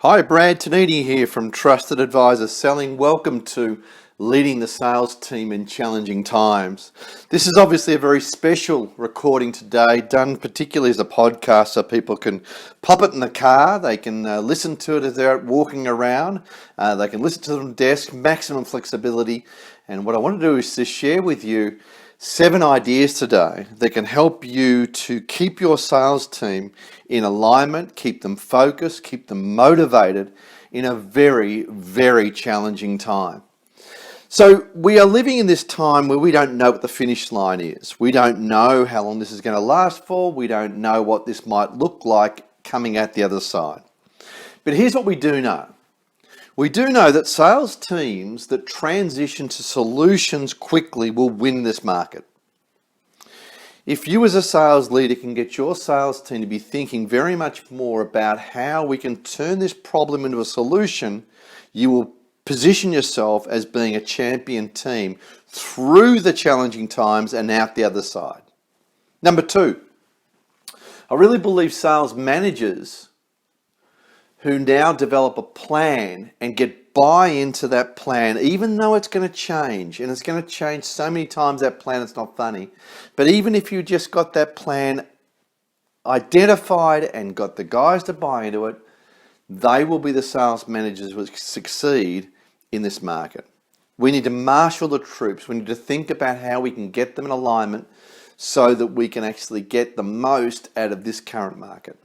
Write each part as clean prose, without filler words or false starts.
Hi, Brad Tonini here from Trusted Advisor Selling. Welcome to Leading the Sales Team in Challenging Times. This is obviously a very special recording today, done particularly as a podcast so people can pop it in the car, they can listen to it as they're out walking around, they can listen to it on the desk, maximum flexibility. And what I want to do is to share with you 7 ideas today that can help you to keep your sales team in alignment, keep them focused, keep them motivated in a very, very challenging time. So we are living in this time where we don't know what the finish line is. We don't know how long this is going to last for. We don't know what this might look like coming out the other side. But here's what we do know. We do know that sales teams that transition to solutions quickly will win this market. If you as a sales leader can get your sales team to be thinking very much more about how we can turn this problem into a solution, you will position yourself as being a champion team through the challenging times and out the other side. Number 2, I really believe sales managers who now develop a plan and get buy-in to that plan, even though it's going to change, and it's going to change so many times that plan, it's not funny. But even if you just got that plan identified and got the guys to buy into it, they will be the sales managers who succeed in this market. We need to marshal the troops. We need to think about how we can get them in alignment so that we can actually get the most out of this current market.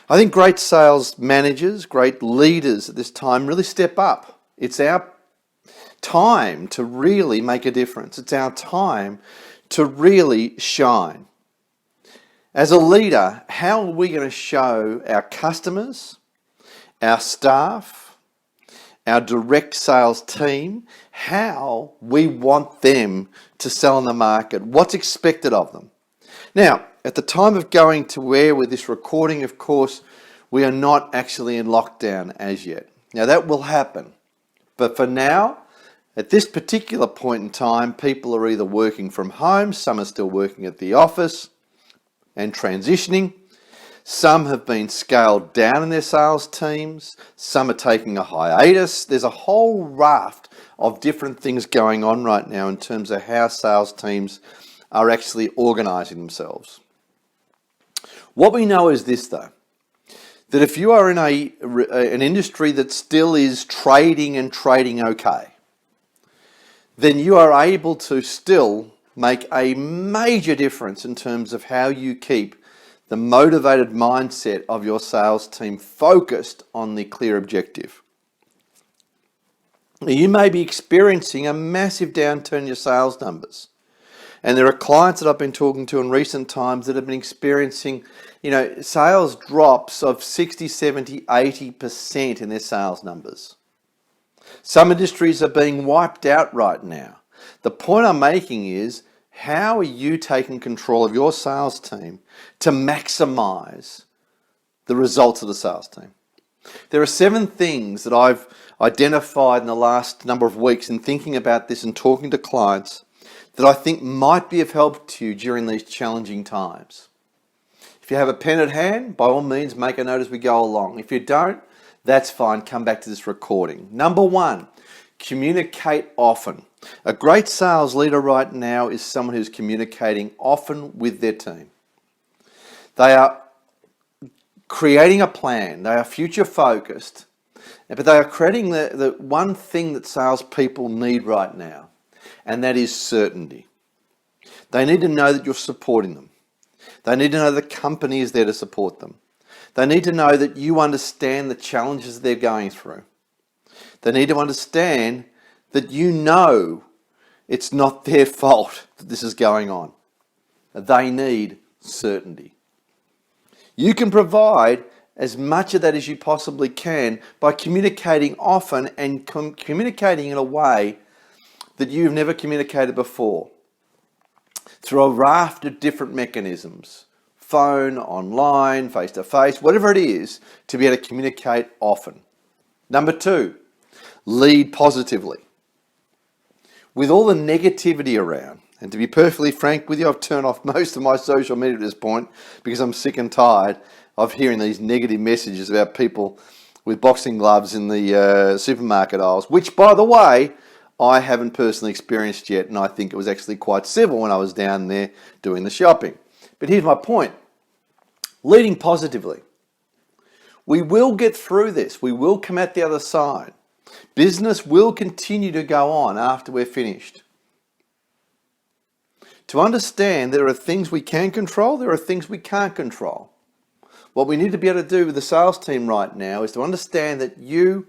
I think great sales managers, great leaders at this time really step up. It's our time to really make a difference. It's our time to really shine. As a leader, how are we going to show our customers, our staff, our direct sales team, how we want them to sell in the market? What's expected of them? Now, at the time of going to air with this recording, of course, we are not actually in lockdown as yet. Now, that will happen. But for now, at this particular point in time, people are either working from home, some are still working at the office and transitioning. Some have been scaled down in their sales teams. Some are taking a hiatus. There's a whole raft of different things going on right now in terms of how sales teams are actually organizing themselves. What we know is this, though, that if you are in an industry that still is trading okay, then you are able to still make a major difference in terms of how you keep the motivated mindset of your sales team focused on the clear objective. You may be experiencing a massive downturn in your sales numbers. And there are clients that I've been talking to in recent times that have been experiencing, sales drops of 60, 70, 80% in their sales numbers. Some industries are being wiped out right now. The point I'm making is, how are you taking control of your sales team to maximize the results of the sales team? There are 7 things that I've identified in the last number of weeks in thinking about this and talking to clients that I think might be of help to you during these challenging times. If you have a pen at hand, by all means, make a note as we go along. If you don't, that's fine. Come back to this recording. Number 1, communicate often. A great sales leader right now is someone who's communicating often with their team. They are creating a plan. They are future focused, but they are creating the one thing that salespeople need right now, and that is certainty. They need to know that you're supporting them. They need to know the company is there to support them. They need to know that you understand the challenges they're going through. They need to understand that you know it's not their fault that this is going on. They need certainty. You can provide as much of that as you possibly can by communicating often and communicating in a way that you've never communicated before, through a raft of different mechanisms, phone, online, face-to-face, whatever it is, to be able to communicate often. Number 2, lead positively. With all the negativity around, and to be perfectly frank with you, I've turned off most of my social media at this point because I'm sick and tired of hearing these negative messages about people with boxing gloves in the supermarket aisles, which, by the way, I haven't personally experienced yet, and I think it was actually quite civil when I was down there doing the shopping. But here's my point. Leading positively. We will get through this. We will come out the other side. Business will continue to go on after we're finished. To understand there are things we can control, there are things we can't control. What we need to be able to do with the sales team right now is to understand that you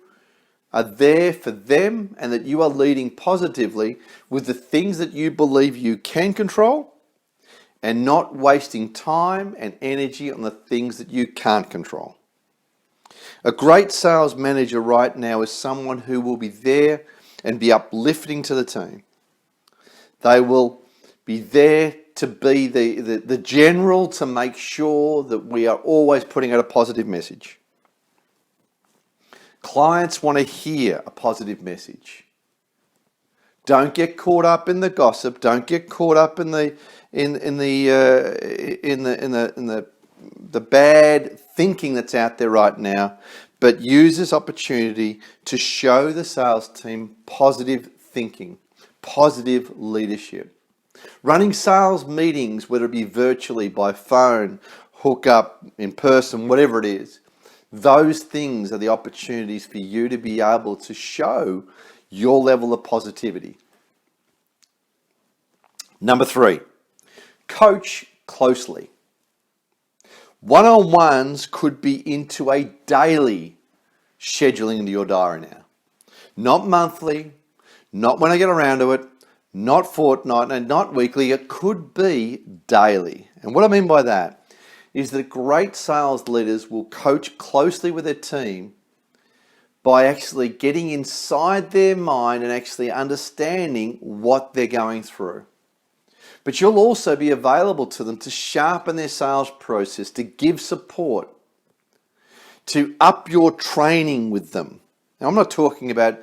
are there for them and that you are leading positively with the things that you believe you can control and not wasting time and energy on the things that you can't control. A great sales manager right now is someone who will be there and be uplifting to the team. They will be there to be the general to make sure that we are always putting out a positive message. Clients want to hear a positive message. Don't get caught up in the gossip. Don't get caught up in the bad thinking that's out there right now. But use this opportunity to show the sales team positive thinking, positive leadership. Running sales meetings, whether it be virtually, by phone, hook up, in person, whatever it is, those things are the opportunities for you to be able to show your level of positivity. Number 3, coach closely. One-on-ones could be into a daily scheduling into your diary now. Not monthly, not when I get around to it, not fortnightly, and not weekly. It could be daily. And what I mean by that is that great sales leaders will coach closely with their team by actually getting inside their mind and actually understanding what they're going through. But you'll also be available to them to sharpen their sales process, to give support, to up your training with them. Now, I'm not talking about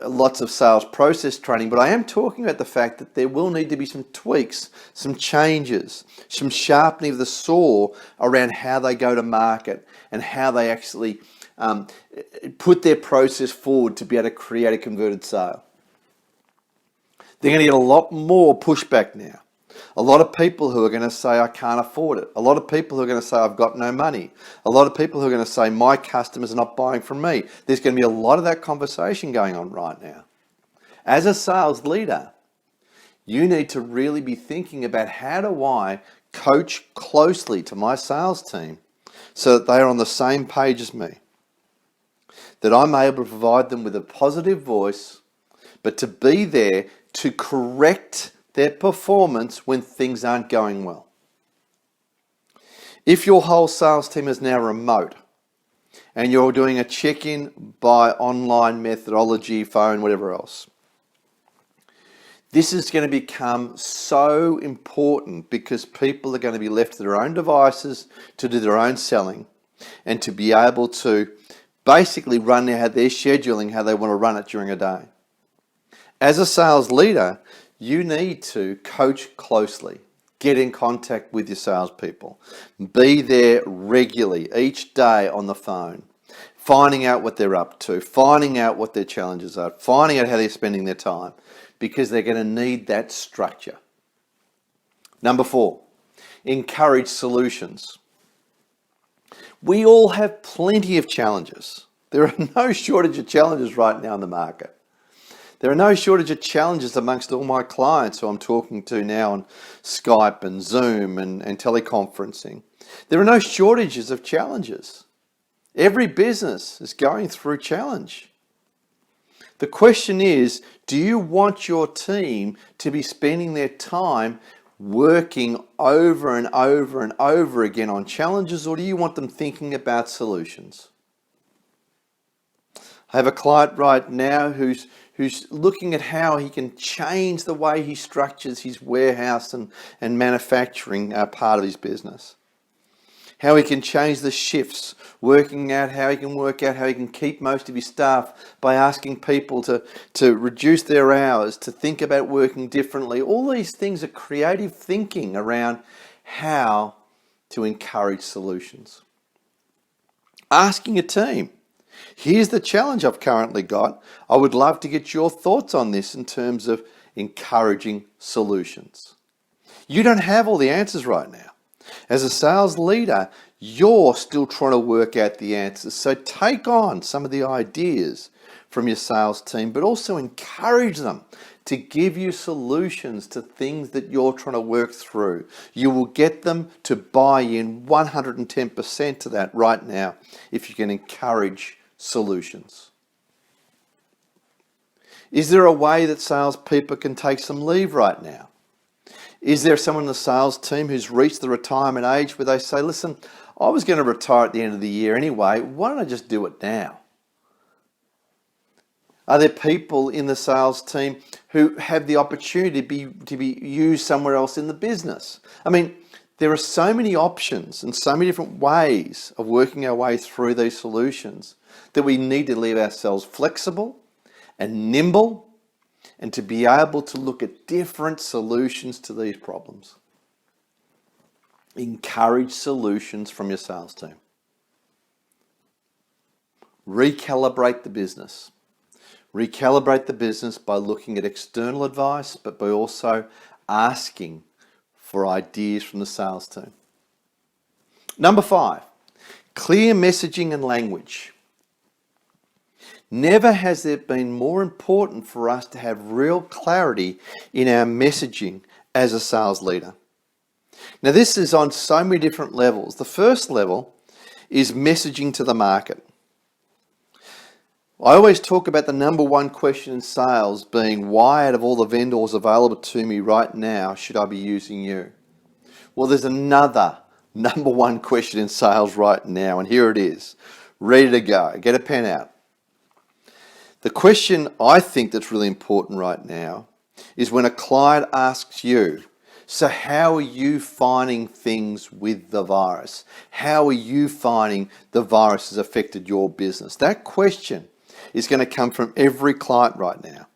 lots of sales process training, but I am talking about the fact that there will need to be some tweaks, some changes, some sharpening of the saw around how they go to market and how they actually put their process forward to be able to create a converted sale. They're going to get a lot more pushback now. A lot of people who are going to say, I can't afford it. A lot of people who are going to say, I've got no money. A lot of people who are going to say, my customers are not buying from me. There's going to be a lot of that conversation going on right now. As a sales leader, you need to really be thinking about, how do I coach closely to my sales team so that they are on the same page as me? That I'm able to provide them with a positive voice, but to be there to correct their performance when things aren't going well. If your whole sales team is now remote and you're doing a check-in by online methodology, phone, whatever else, this is going to become so important because people are going to be left to their own devices to do their own selling and to be able to basically run their scheduling how they want to run it during a day. As a sales leader, you need to coach closely, get in contact with your salespeople, be there regularly each day on the phone, finding out what they're up to, finding out what their challenges are, finding out how they're spending their time, because they're going to need that structure. Number 4, encourage solutions. We all have plenty of challenges. There are no shortage of challenges right now in the market. There are no shortage of challenges amongst all my clients who I'm talking to now on Skype and Zoom and teleconferencing. There are no shortages of challenges. Every business is going through challenge. The question is, do you want your team to be spending their time working over and over and over again on challenges, or do you want them thinking about solutions? I have a client right now who's looking at how he can change the way he structures his warehouse and manufacturing part of his business. How he can change the shifts, working out how he can keep most of his staff by asking people to reduce their hours, to think about working differently. All these things are creative thinking around how to encourage solutions. Asking a team, here's the challenge I've currently got. I would love to get your thoughts on this in terms of encouraging solutions. You don't have all the answers right now. As a sales leader, you're still trying to work out the answers. So take on some of the ideas from your sales team, but also encourage them to give you solutions to things that you're trying to work through. You will get them to buy in 110% to that right now if you can encourage solutions. Is there a way that salespeople can take some leave right now? Is there someone in the sales team who's reached the retirement age where they say, listen, I was going to retire at the end of the year anyway, why don't I just do it now? Are there people in the sales team who have the opportunity to be used somewhere else in the business? I mean, there are so many options and so many different ways of working our way through these solutions that we need to leave ourselves flexible and nimble and to be able to look at different solutions to these problems. Encourage solutions from your sales team. Recalibrate the business. Recalibrate the business by looking at external advice, but by also asking for ideas from the sales team. Number 5, clear messaging and language. Never has it been more important for us to have real clarity in our messaging as a sales leader. Now, this is on so many different levels. The first level is messaging to the market. I always talk about the number one question in sales being, why out of all the vendors available to me right now should I be using you? Well, there's another number one question in sales right now, and here it is. Ready to go. Get a pen out. The question I think that's really important right now is when a client asks you, so how are you finding things with the virus? How are you finding the virus has affected your business? That question is going to come from every client right now.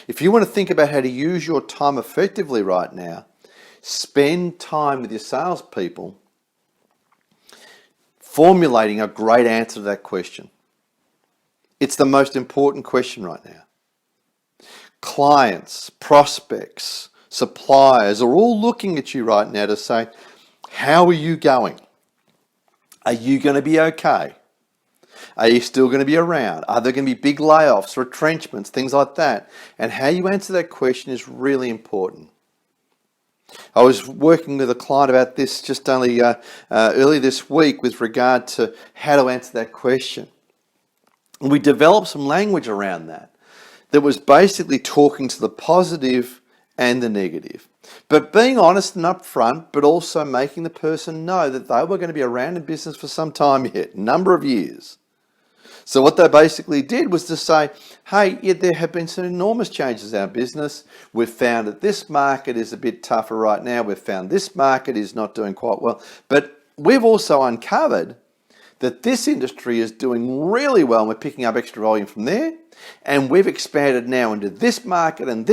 If you want to think about how to use your time effectively right now, spend time with your salespeople formulating a great answer to that question. It's the most important question right now. Clients, prospects, suppliers are all looking at you right now to say, how are you going? Are you going to be okay? Are you still going to be around? Are there going to be big layoffs, retrenchments, things like that? And how you answer that question is really important. I was working with a client about this just only early this week with regard to how to answer that question. And we developed some language around that was basically talking to the positive and the negative. But being honest and upfront, but also making the person know that they were going to be around in business for some time yet, a number of years. So what they basically did was to say, hey, yeah, there have been some enormous changes in our business. We've found that this market is a bit tougher right now. We've found this market is not doing quite well. But we've also uncovered that this industry is doing really well and we're picking up extra volume from there. And we've expanded now into this market and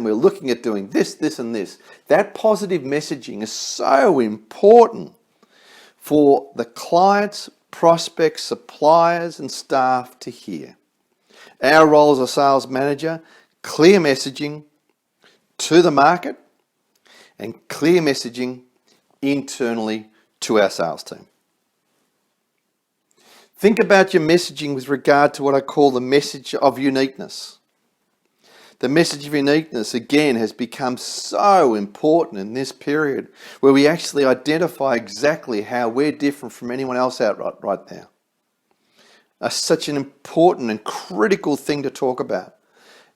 we're looking at doing this, this, and this. That positive messaging is so important for the clients, prospects, suppliers, and staff to hear. Our role as a sales manager, clear messaging to the market and clear messaging internally to our sales team. Think about your messaging with regard to what I call the message of uniqueness. The message of uniqueness, again, has become so important in this period where we actually identify exactly how we're different from anyone else out right now. Such an important and critical thing to talk about.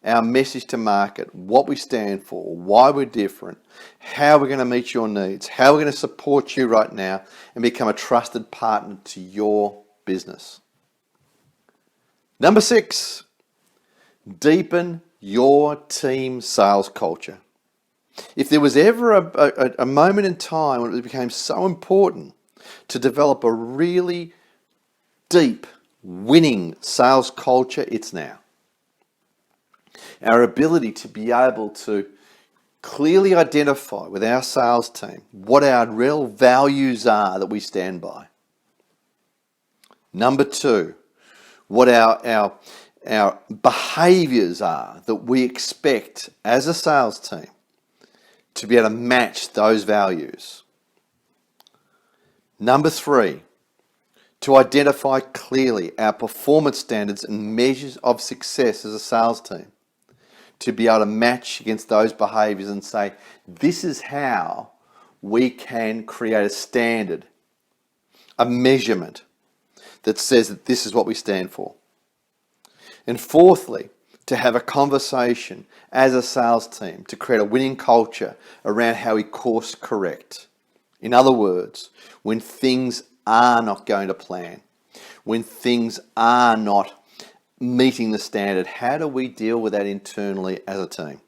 Our message to market, what we stand for, why we're different, how we're going to meet your needs, how we're going to support you right now and become a trusted partner to your business. Number 6, deepen your team sales culture. If there was ever a moment in time when it became so important to develop a really deep, winning sales culture, it's now. Our ability to be able to clearly identify with our sales team what our real values are that we stand by. Number two, what our behaviors are that we expect as a sales team to be able to match those values. Number three, to identify clearly our performance standards and measures of success as a sales team, to be able to match against those behaviors and say, this is how we can create a standard, a measurement that says that this is what we stand for. And fourthly, to have a conversation as a sales team to create a winning culture around how we course correct. In other words, when things are not going to plan, when things are not meeting the standard, how do we deal with that internally as a team?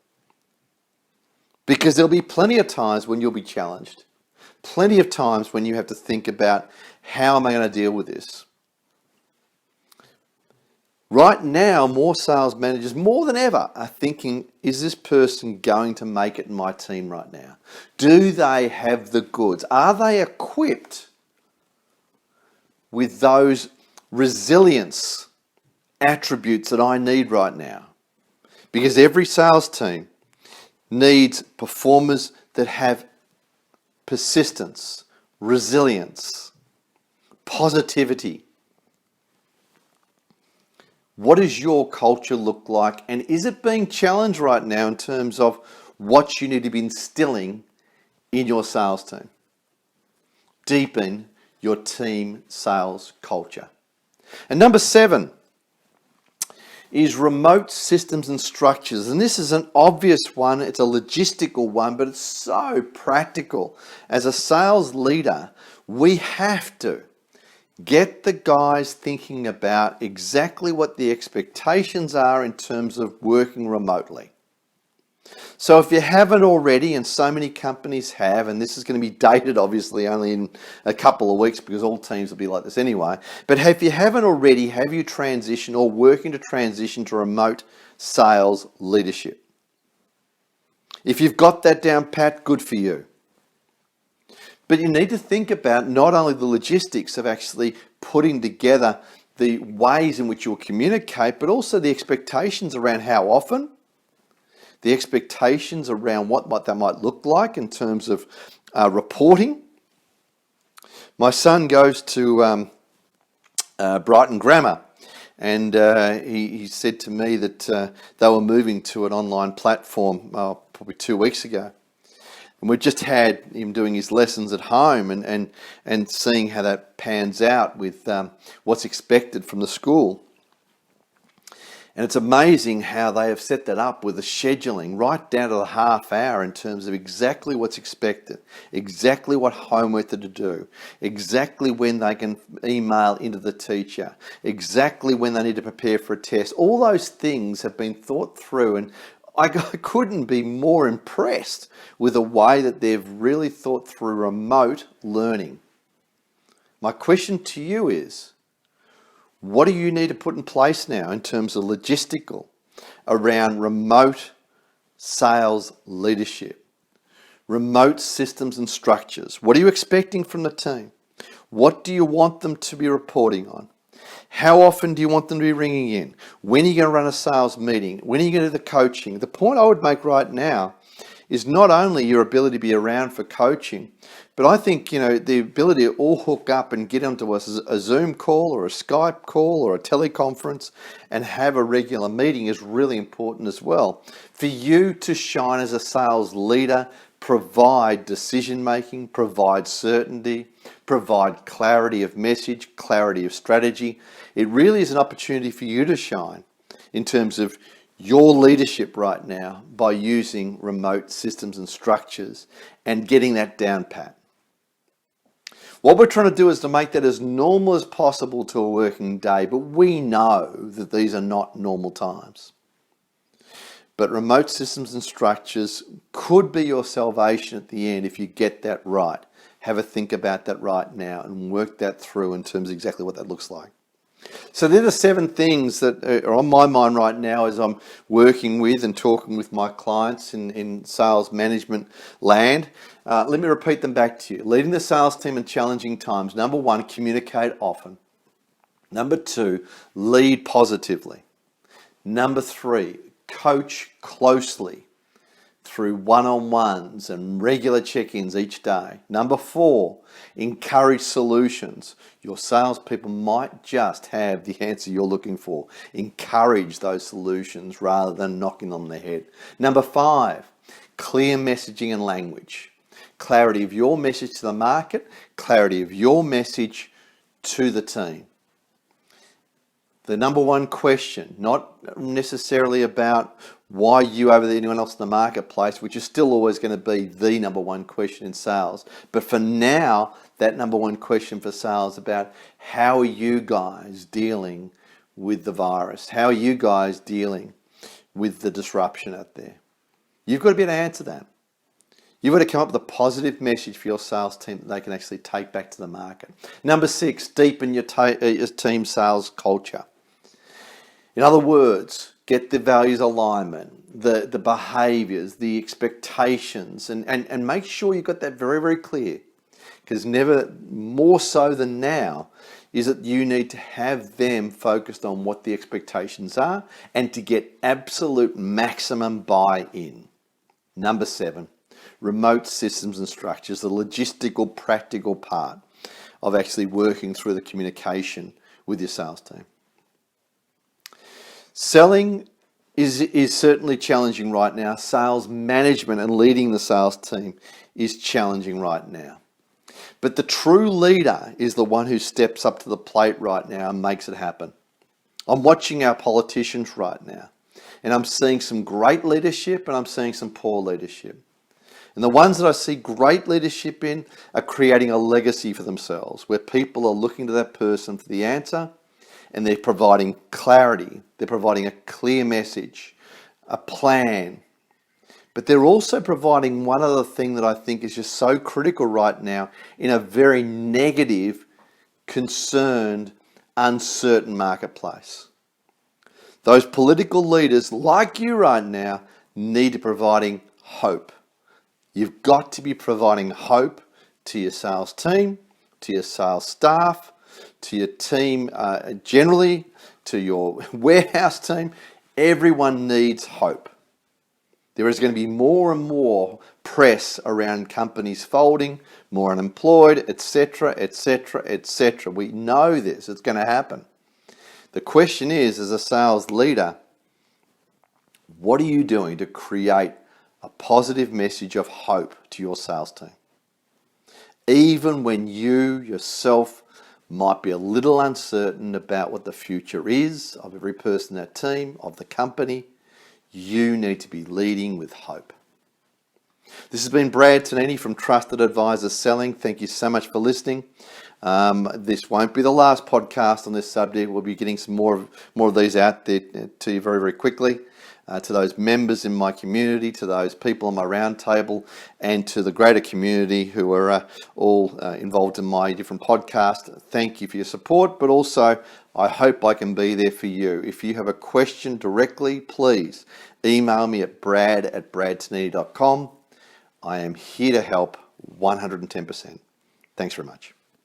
Because there'll be plenty of times when you'll be challenged, plenty of times when you have to think about, how am I going to deal with this? Right now, more sales managers, more than ever, are thinking, is this person going to make it in my team right now? Do they have the goods? Are they equipped with those resilience attributes that I need right now? Because every sales team needs performers that have persistence, resilience, positivity. What does your culture look like? And is it being challenged right now in terms of what you need to be instilling in your sales team? Deepen your team sales culture. And number 7 is remote systems and structures. And this is an obvious one. It's a logistical one, but it's so practical. As a sales leader, we have to get the guys thinking about exactly what the expectations are in terms of working remotely. So if you haven't already, and so many companies have, and this is going to be dated obviously only in a couple of weeks because all teams will be like this anyway, but if you haven't already, have you transitioned or working to transition to remote sales leadership? If you've got that down pat, good for you. But you need to think about not only the logistics of actually putting together the ways in which you'll communicate, but also the expectations around how often, the expectations around what that might look like in terms of reporting. My son goes to Brighton Grammar, and he said to me that they were moving to an online platform probably 2 weeks ago. And we've just had him doing his lessons at home and seeing how that pans out with what's expected from the school. And it's amazing how they have set that up with the scheduling right down to the half hour in terms of exactly what's expected, exactly what homework to do, exactly when they can email into the teacher, exactly when they need to prepare for a test. All those things have been thought through, and I couldn't be more impressed with the way that they've really thought through remote learning. My question to you is, what do you need to put in place now in terms of logistical around remote sales leadership, remote systems and structures? What are you expecting from the team? What do you want them to be reporting on? How often do you want them to be ringing in? When are you going to run a sales meeting? When are you going to do the coaching? The point I would make right now is not only your ability to be around for coaching, but I think, the ability to all hook up and get onto a Zoom call or a Skype call or a teleconference and have a regular meeting is really important as well. For you to shine as a sales leader, provide decision making, provide certainty, provide clarity of message, clarity of strategy. It really is an opportunity for you to shine in terms of your leadership right now by using remote systems and structures and getting that down pat. What we're trying to do is to make that as normal as possible to a working day, but we know that these are not normal times. But remote systems and structures could be your salvation at the end if you get that right. Have a think about that right now and work that through in terms of exactly what that looks like. So there are 7 things that are on my mind right now as I'm working with and talking with my clients in sales management land. Let me repeat them back to you. Leading the sales team in challenging times. Number 1, communicate often. Number 2, lead positively. Number 3, coach closely through one-on-ones and regular check-ins each day. Number 4, encourage solutions. Your salespeople might just have the answer you're looking for. Encourage those solutions rather than knocking on their head. Number 5, clear messaging and language. Clarity of your message to the market, clarity of your message to the team. The number 1 question, not necessarily about why you over there, anyone else in the marketplace, which is still always going to be the number 1 question in sales. But for now, that number 1 question for sales about how are you guys dealing with the virus? How are you guys dealing with the disruption out there? You've got to be able to answer that. You've got to come up with a positive message for your sales team that they can actually take back to the market. Number 6, deepen your team sales culture. In other words, get the values alignment, the behaviors, the expectations, and make sure you've got that very, very clear. Because never more so than now is that you need to have them focused on what the expectations are and to get absolute maximum buy-in. Number 7, remote systems and structures, the logistical, practical part of actually working through the communication with your sales team. Selling is certainly challenging right now. Sales management and leading the sales team is challenging right now. But the true leader is the one who steps up to the plate right now and makes it happen. I'm watching our politicians right now, and I'm seeing some great leadership and I'm seeing some poor leadership. And the ones that I see great leadership in are creating a legacy for themselves, where people are looking to that person for the answer, and they're providing clarity. They're providing a clear message, a plan. But they're also providing one other thing that I think is just so critical right now in a very negative, concerned, uncertain marketplace. Those political leaders like you right now need to be providing hope. You've got to be providing hope to your sales team, to your sales staff, to your team generally, to your warehouse team. Everyone needs hope. There is going to be more and more press around companies folding, more unemployed, etc., etc., etc. We know this. It's going to happen. The question is, as a sales leader, what are you doing to create a positive message of hope to your sales team? Even when you yourself might be a little uncertain about what the future is of every person in that team, of the company, you need to be leading with hope. This has been Brad Tonini from Trusted Advisors Selling. Thank you so much for listening. This won't be the last podcast on this subject. We'll be getting some more of these out there to you very, very quickly. To those members in my community, to those people on my roundtable, and to the greater community who are all involved in my different podcasts. Thank you for your support, but also I hope I can be there for you. If you have a question directly, please email me at brad@bradtonini.com. I am here to help 110%. Thanks very much.